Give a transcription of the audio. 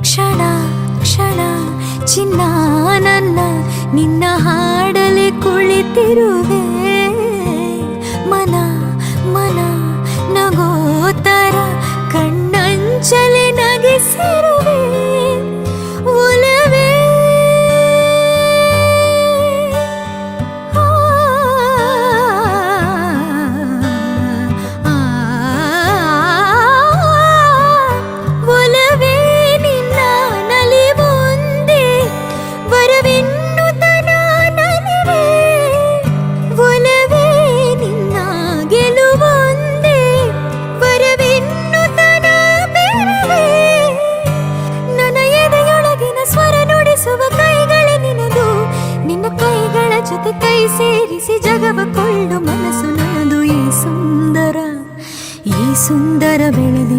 ಕ್ಷಣ ಕ್ಷಣ ಚಿನ್ನ ನನ್ನ ನಿನ್ನ ಹಾಡಲೆ ಕುಳಿತಿರುವೆ ಮನ ಮನ ನಗೋತರ ಕಣ್ಣಂಚಲೆ ನಗಿಸಿರುವೆ ಒಲವೇ ಒಲವೇ ನಿನ್ನ ನಲಿವೊಂದೇ ವರವೆನ್ನುತ್ತ ನಾನಲಿವೆ ಒಲವೇ ನಿನ್ನ ಗೆಲುವೊಂದೇ ವರವೆನ್ನುತ್ತ ನಾ ಬೆರವೆ ನನ್ನ ಎದೆಯೊಳಗಿನ ಸ್ವರ ನುಡಿಸುವ ಕೈಗಳೇ ನಿನದು ನಿನ್ನ ಕೈಗಳ ಜೊತೆ ಕೈ ಸೇರಿಸಿ ಜಗವ ಕೊಳ್ಳು ಮನಸ್ಸು ನನ್ನದು ಈ ಸುಂದರ ಬೆಳೆದಿ